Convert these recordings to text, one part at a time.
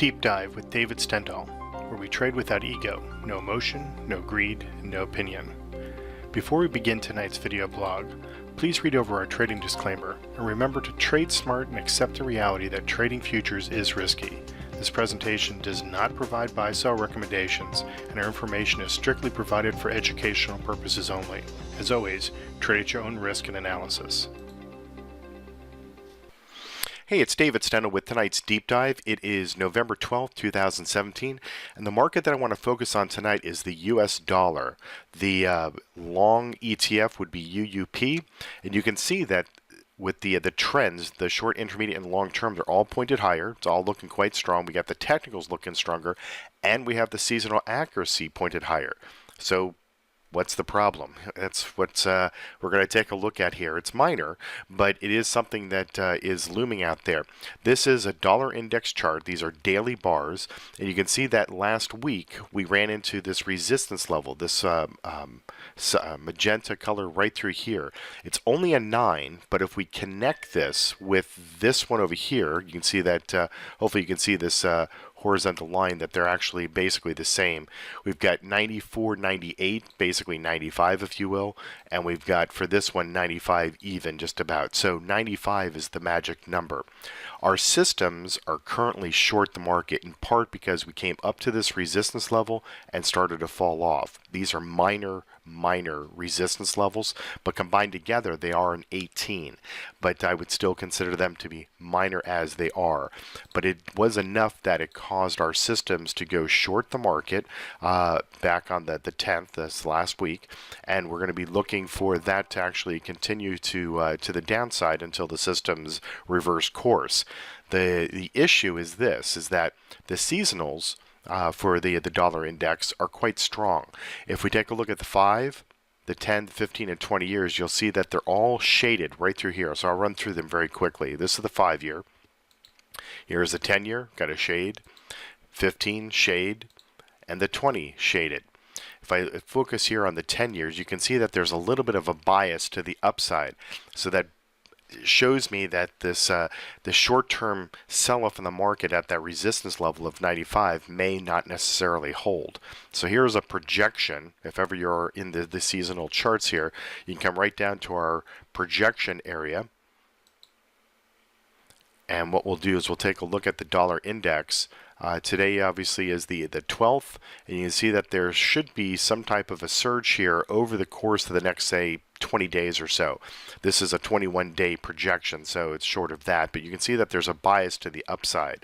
Deep Dive with David Stendhal, where we trade without ego, no emotion, no greed, and no opinion. Before we begin tonight's video blog, please read over our trading disclaimer and remember to trade smart and accept the reality that trading futures is risky. This presentation does not provide buy-sell recommendations, and our information is strictly provided for educational purposes only. As always, trade at your own risk and analysis. Hey, it's David Stendhal with tonight's Deep Dive. It is November 12th, 2017, and the market that I want to focus on tonight is the US dollar. The long ETF would be UUP, and you can see that with the trends, the short, intermediate, and long term, they're all pointed higher. It's all looking quite strong. We got the technicals looking stronger, and we have the seasonal accuracy pointed higher. So what's the problem? That's what we're going to take a look at here. It's minor, but it is something that is looming out there. This is a dollar index chart. These are daily bars, and you can see that last week we ran into this resistance level, this magenta color right through here. It's only a 9, but if we connect this with this one over here, you can see that, hopefully you can see this horizontal line, that they're actually basically the same. We've got 94, 98, basically 95 if you will, and we've got for this one 95 even, just about. So 95 is the magic number. Our systems are currently short the market, in part because we came up to this resistance level and started to fall off. These are minor resistance levels, but combined together they are an 18, but I would still consider them to be minor as they are. But it was enough that it caused our systems to go short the market back on the 10th, this last week, and we're going to be looking for that to actually continue to the downside until the systems reverse course. The issue is this, is that the seasonals for the dollar index are quite strong. If we take a look at the 5, the 10, the 15, and 20 years, you'll see that they're all shaded right through here. So I'll run through them very quickly. This is the 5-year. Here's the 10-year, got a shade. 15, shade. And the 20, shaded. If I focus here on the 10 years, you can see that there's a little bit of a bias to the upside. So that shows me that this the short-term sell-off in the market at that resistance level of 95 may not necessarily hold. So here's a projection. If ever you're in the seasonal charts here, you can come right down to our projection area, and what we'll do is we'll take a look at the dollar index. Today obviously is the 12th, and you can see that there should be some type of a surge here over the course of the next, say, 20 days or so. This is a 21-day projection, so it's short of that, but you can see that there's a bias to the upside.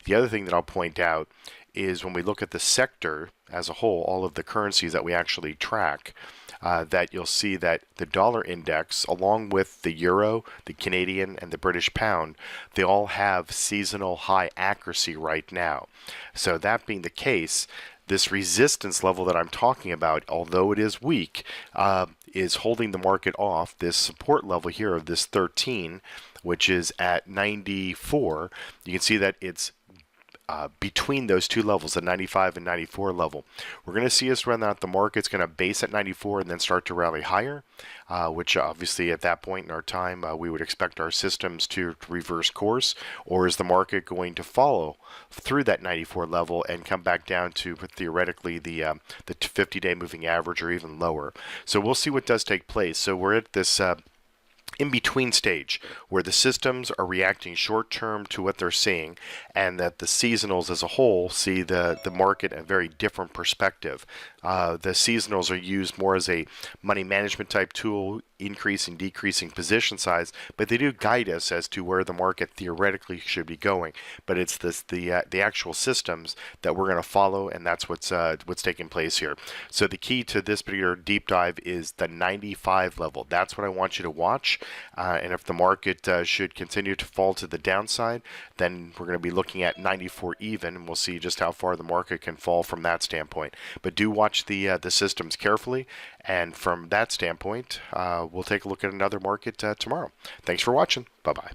The other thing that I'll point out is when we look at the sector as a whole, all of the currencies that we actually track, that you'll see that the dollar index, along with the euro, the Canadian, and the British pound, they all have seasonal high accuracy right now. So that being the case, this resistance level that I'm talking about, although it is weak, is holding the market off. This support level here of this 13, which is at 94, you can see that it's between those two levels, the 95 and 94 level. We're going to see us run out. The market's going to base at 94 and then start to rally higher, which obviously at that point in our time we would expect our systems to reverse course. Or is the market going to follow through that 94 level and come back down to theoretically the 50-day moving average or even lower? So we'll see what does take place. So we're at this in-between stage where the systems are reacting short-term to what they're seeing, and that the seasonals as a whole see the market in a very different perspective. The seasonals are used more as a money management type tool, increasing, decreasing position size, but they do guide us as to where the market theoretically should be going. But it's the actual systems that we're going to follow, and that's what's taking place here. So the key to this particular deep dive is the 95 level. That's what I want you to watch. And if the market should continue to fall to the downside, then we're going to be looking at 94 even, and we'll see just how far the market can fall from that standpoint. But do watch the systems carefully, and from that standpoint, we'll take a look at another market tomorrow. Thanks for watching. Bye-bye.